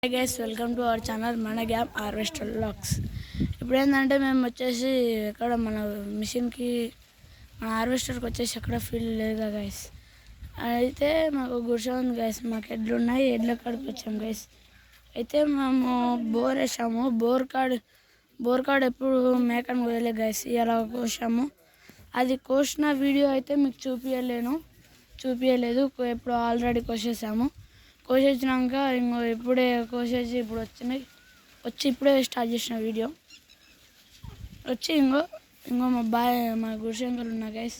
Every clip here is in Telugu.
Hi guys, welcome to our channel మన గ్యాప్ హార్వెస్టర్ వ్లాగ్స్. ఇప్పుడు ఏంటంటే మేము వచ్చేసి ఎక్కడ మన మిషన్కి మన హార్వెస్టర్కి వచ్చేసి ఎక్కడ ఫీల్డ్ లేదు గైస్. అయితే మాకు గుడిసె ఉంది గైస్, మాకు ఎడ్లు ఉన్నాయి, ఎడ్ల కాడికి వచ్చాము గైస్. అయితే మేము బోర్ వేసాము, బోర్ కాడ ఎప్పుడు మేకను వదిలే గైస్, ఇలా కోసాము. అది కోసిన వీడియో అయితే మీకు చూపించలేదు, ఎప్పుడు ఆల్రెడీ కోసేసాము. కోసేసినాక ఇప్పుడే కోసేసి ఇప్పుడు ఇప్పుడే స్టార్ట్ చేసిన వీడియో వచ్చి ఇంకో మా గుడిసెంకలు ఉన్నా గైస్.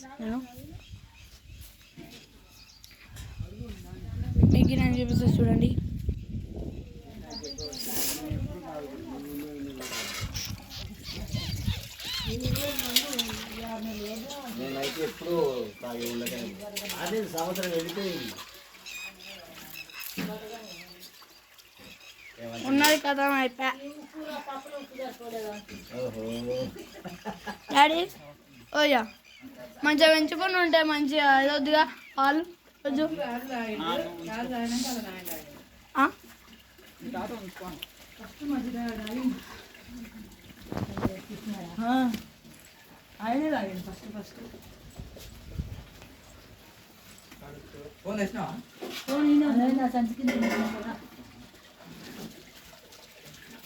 మీకు నేను చూపిస్తా చూడండి. నేనైతే ఎప్పుడు అదే సంవత్సరం వెళ్ళిపోయింది ఉన్నది కదా అయిపోయా. డాడీ ఓయా మంచిగా పెంచుకొని ఉంటే మంచిగా వద్దుగా పాలు వద్దు.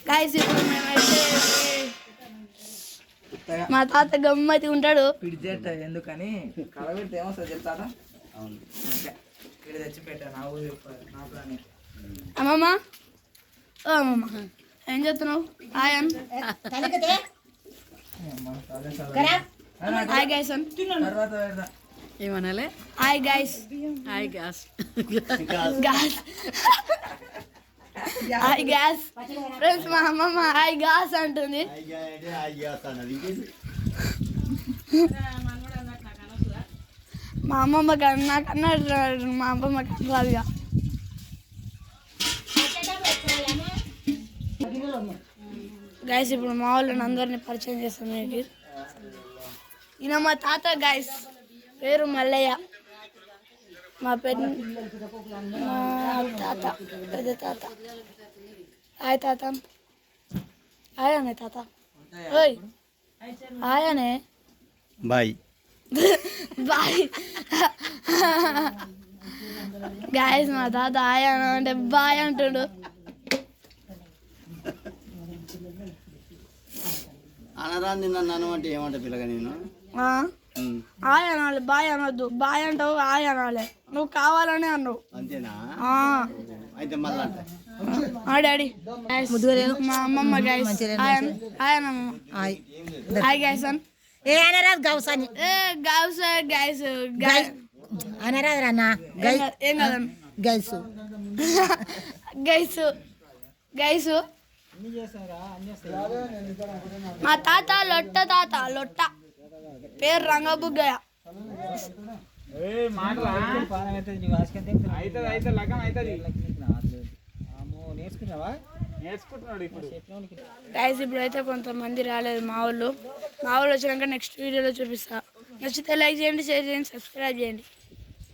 గైస్ ఇప్పుడు మేమైతే మా తాత గమ్మతి ఉంటాడు. ఎందుకని కలబెడితే ఏమొస్తుంది చెప్తారా? ఇక్కడ తెచ్చిపెట్టా నా ఊరు అమ్మమ్మ. ఓ అమ్మమ్మ ఏం చెప్తున్నావు? హాయ్ హాయ్ గైస్ అన్ ఏమనాలి? Hi guys. Hi gas hi gas friends. మా అమ్మమ్మ హాయ్ గ్యాస్ అంటుంది. మా అమ్మమ్మ నాకన్నా మా అమ్మమ్మ రాదుగా. గైస్ ఇప్పుడు మా వాళ్ళని అందరినీ పరిచయం చేస్తాను మీకు. ఈయన మా తాత గైస్, పేరు మల్లయ్య. మా పెద్ద తాత. హాయ్ తాత. హాయ్ అనే తాత. ఓయ్ హాయ్ అనే. Bye bye guys. మా తాత హాయ్ అన అంటే బాయ్ అంటుడు. అనరాంది నన్ను అంటే ఏమంటా పిల్లగా నేను హాయ్ అనాలి, బాయ్ అనొద్దు. బాయ్ అంటావు హాయ్ అనాలి, నువ్వు కావాలనే అన్నావు అంతేనా? అయితే మళ్ళీ డాడీ. మా అమ్మమ్మ guys hi Annamma. Hi guys అన్. ఏ అనరాదు గౌస్ అని. ఏ గౌస్ గైస్ అనరాదు అన్న. ఏం కదన్న గైసు గైసు గైసు. మా తాత లొట్ట పేరు రంగబుగ్గయ్య. గైస్ ఇప్పుడైతే కొంతమంది రాలేదు మా వాళ్ళు వచ్చినాక నెక్స్ట్ వీడియోలో చూపిస్తా. నచ్చితే లైక్ చేయండి, షేర్ చేయండి, సబ్స్క్రైబ్ చేయండి.